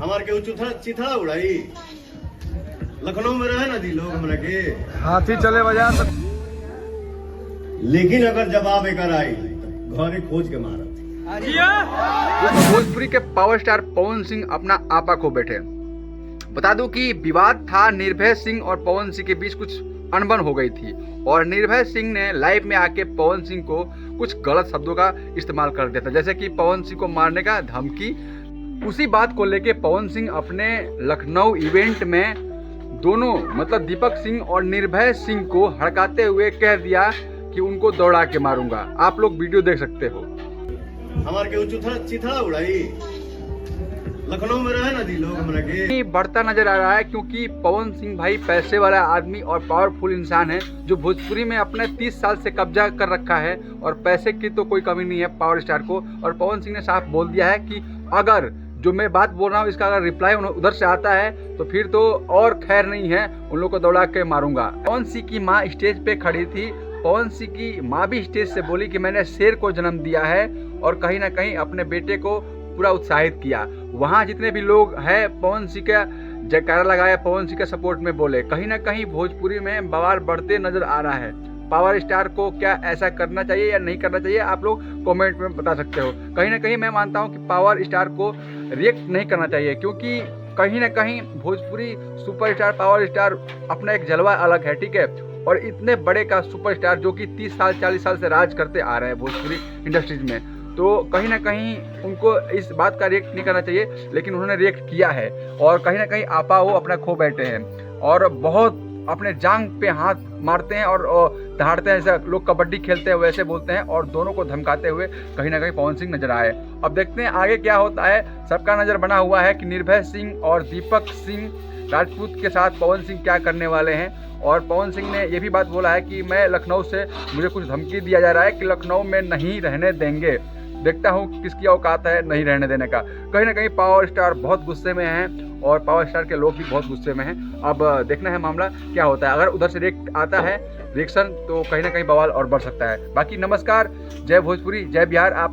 हमारे के चिथड़ा उड़ाई लखनऊ में रहे ना दी लोग हमरा के हाथी चले बाजार तो लेकिन अगर जवाब एक आई घरे खोज के मारा भोजपुरी के पावर स्टार पवन सिंह अपना आपा खो बैठे। बता दूं कि विवाद था निर्भय सिंह और पवन सिंह के बीच, कुछ अनबन हो गई थी और निर्भय सिंह ने लाइव में आके पवन सिंह को कुछ गलत शब्दों का इस्तेमाल कर दिया था, जैसे कि पवन सिंह को मारने का धमकी। उसी बात को लेके पवन सिंह अपने लखनऊ इवेंट में दोनों मतलब दीपक सिंह और निर्भय सिंह को हड़काते हुए कह दिया कि उनको दौड़ा के मारूंगा। आप लोग वीडियो देख सकते हो। हमारे के चिथड़ा उड़ाई लखनऊ में रहे ना दी लोग हमरा के बढ़ता नजर आ रहा है, क्योंकि पवन सिंह भाई पैसे वाला आदमी और पावरफुल इंसान है जो भोजपुरी में अपने 30 साल से कब्जा कर रखा है और पैसे की तो कोई कमी नहीं है पावर स्टार को। और पवन सिंह ने साफ बोल दिया है कि अगर जो मैं बात बोल रहा हूँ इसका अगर रिप्लाई उधर से आता है तो फिर तो और खैर नहीं है, उन लोगों को दौड़ा के मारूंगा। पवन सिंह की माँ स्टेज पे खड़ी थी। पवन सिंह की माँ भी स्टेज से बोली कि मैंने शेर को जन्म दिया है और कहीं ना कहीं अपने बेटे को पूरा उत्साहित किया। वहाँ जितने भी लोग हैं पवन सिंह का जयकारा लगाया, पवन सिंह के सपोर्ट में बोले। कहीं ना कहीं भोजपुरी में बवाल बढ़ते नजर आ रहा है। पावर स्टार को क्या ऐसा करना चाहिए या नहीं करना चाहिए, आप लोग कमेंट में बता सकते हो। कहीं ना कहीं मैं मानता हूँ कि पावर स्टार को रिएक्ट नहीं करना चाहिए, क्योंकि कहीं ना कहीं भोजपुरी सुपरस्टार पावर स्टार अपना एक जलवा अलग है, ठीक है। और इतने बड़े का सुपरस्टार जो कि 30 साल 40 साल से राज करते आ रहे हैं भोजपुरी इंडस्ट्रीज में, तो कहीं ना कहीं उनको इस बात का रिएक्ट नहीं करना चाहिए, लेकिन उन्होंने रिएक्ट किया है। और कहीं ना कहीं आपा वो अपना खो बैठे हैं और बहुत अपने जांग पे हाथ मारते हैं और दहाड़ते हैं, जैसे लोग कबड्डी खेलते हैं वैसे बोलते हैं और दोनों को धमकाते हुए कहीं ना कहीं पवन सिंह नजर आए। अब देखते हैं आगे क्या होता है। सबका नज़र बना हुआ है कि निर्भय सिंह और दीपक सिंह राजपूत के साथ पवन सिंह क्या करने वाले हैं। और पवन सिंह ने ये भी बात बोला है कि मैं लखनऊ से मुझे कुछ धमकी दिया जा रहा है कि लखनऊ में नहीं रहने देंगे। देखता हूँ किसकी औकात है नहीं रहने देने का। कहीं ना कहीं पावर स्टार बहुत गुस्से में हैं और पावर स्टार के लोग भी बहुत गुस्से में हैं। अब देखना है मामला क्या होता है। अगर उधर से रिएक्ट आता है रिएक्शन तो कहीं ना कहीं बवाल और बढ़ सकता है। बाकी नमस्कार, जय भोजपुरी, जय बिहार। आप